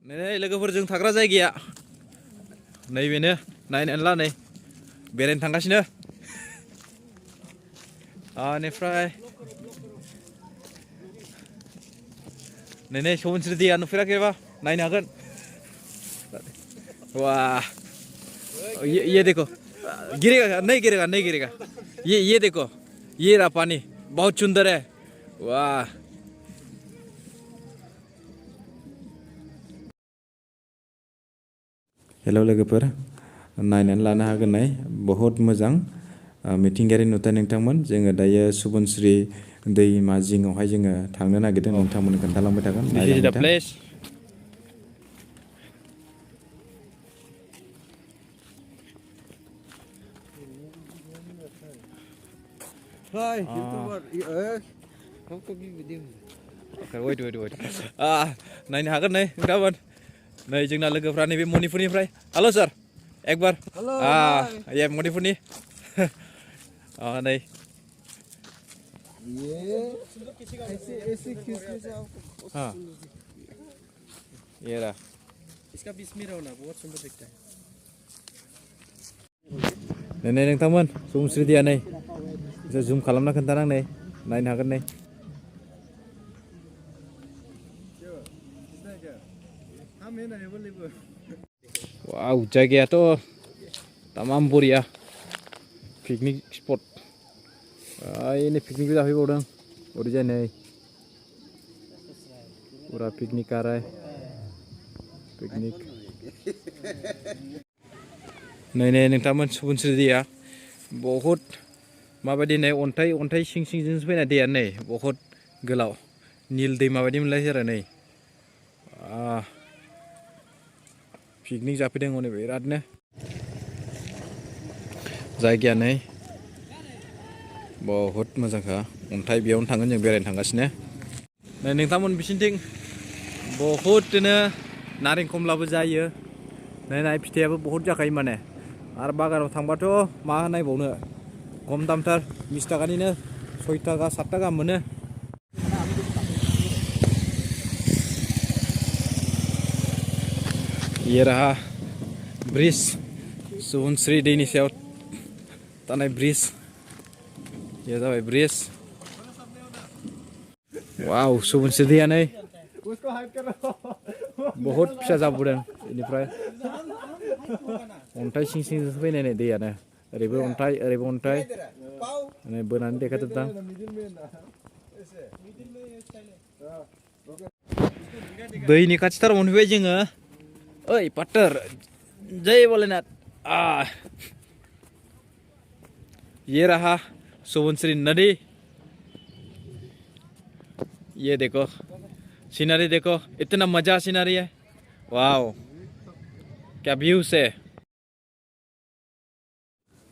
नै लोगोफोरजों थाग्रा जायगाया नैबेनो नायनानै ला नै बेरायनो थांगासिनो बेनिफ्राय नै सुबुनस्रि दैया नुफेराखैबा नायनो हागोन वाह ये देखो गिरेगा नहीं गिरेगा ये देखो ये रहा पानी बहुत सुंदर है वाह हेलो लोगोफोर नायनानै लानो हागोन नै बहुत मोजां मिथिंगायारि नुथाय नोंथांमोन जोङो दायो सुबुनस्रि दैमा जिङावहाय जोङो थांनो नागिरदों नोंथांमोननो खोन्थालांबाय थागोन Hi, YouTuber. Okay, wait. नायनो हागोन नै नोंथांमोन नै जोंना लोगोफ्रा नैबे मणिपुरनिफ्राय हेलो सर एक बार Hello. ये मणिपुरनि नै ऐसे खींचने से आपको हाँ ये रहा इसका बीच में रहो ना बहुत सुंदर दिखता है नै नोंथांमोन सुबुंस्रि दैया नै एसे जुम खालामना खोन्थानां नै नायनो हागोन नै वाव जायगायाथ' तमाम बरिया पिकनिक स्पट ini पिकनिक जाफैबावदों ओरैजाय नै पुरा पिकनिक आराय पिकनिक नै नोंथांमोन सुबुनस्रि दैया बहुत माबायदि नै अन्थाइ सिं सिंजोंसो फैनाय दैया नै बहुत गोलाव नील दैमा बायदि मोनलायो आरो नै पिकनिक जाफैदों हनै बिरादनो जायगाया नै बहुत मोजांखा अन्थाइ बेयावनो थांगोन जों बेरायनो थांगासिनो नै नोंथांमोन बिसिनिथिं बहुतनो नारें खमलाबो जायो नाय फिथाइयाबो बहुत जाखायो माने आरो बागानाव थांबाथ' मा नायबावनो खम दामथार 20 टाकानिनो 6 टाका 7 टाका मोनो ये रहा ब्रिज सुबुनस्रि दैनि सायाव थानाय ब्रिज ये जाबाय ब्रिज वाव सुबुनस्रि दैया नै बहुत फिसा जाबोदों बेनिफ्राय अन्थाइ सिं सिंजोंसो फैनाय नै दैयानो ओरैबो अन्थाइ माने बोनानै देखायजोबदां दैनि खाथिथाराव मोनफैबाय जोङो ओइ पार्टनार जय भोलेनाथ ये रहा सुबुनस्रि नदी ये देखो सीनरी देखो इतना मजा सीनरी है वाव क्या व्यूज है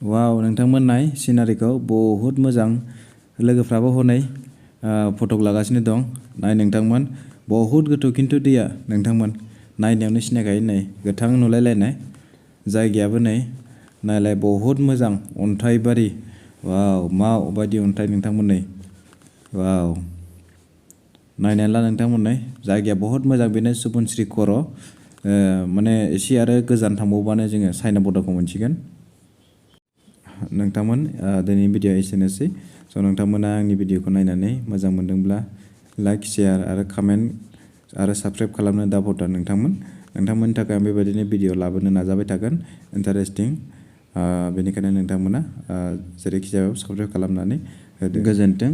वाव नोंथांमोन नाय सीनारिखौ बहुत मोजां लोगोफ्राबो हनै फटक लागासिनो दं नाय नोंथांमोन बहुत गोथौ खिन्थु दैया नोंथांमोन नायनायावनो सिनायखायो नै गोथां नुलायलायनाय जायगायाबो नै नायलाय बहुत मोजां अन्थाइबारि वाव माबायदि अन्थाइ नोंथांमोन नै वाव नायनानै ला नोंथांमोन नै जायगाया बहुत मोजां बेनो सुबुनस्रि खर' माने एसे आरो गोजान थांबावबानो जोङो चाइना बर्डारखौ मोनसिगोन नोंथांमोन दिनैनि भिडिअ एसेनोसै स' नोंथांमोना आंनि भिडिअखौ नायनानै मोजां मोनदोंब्ला लाइक शेयार आरो कमेन्ट आरो साबस्क्राइब खालामनो दाबावदा नोंथांमोननि थाखाय आं बेबायदिनो भिडिअ लाबोनो नाजाबाय थागोन इन्टारेस्टिं बेनिखायनो नोंथांमोना जेरैखि जाया साबस्क्राइब खालामनानै होदो गोजोन्थों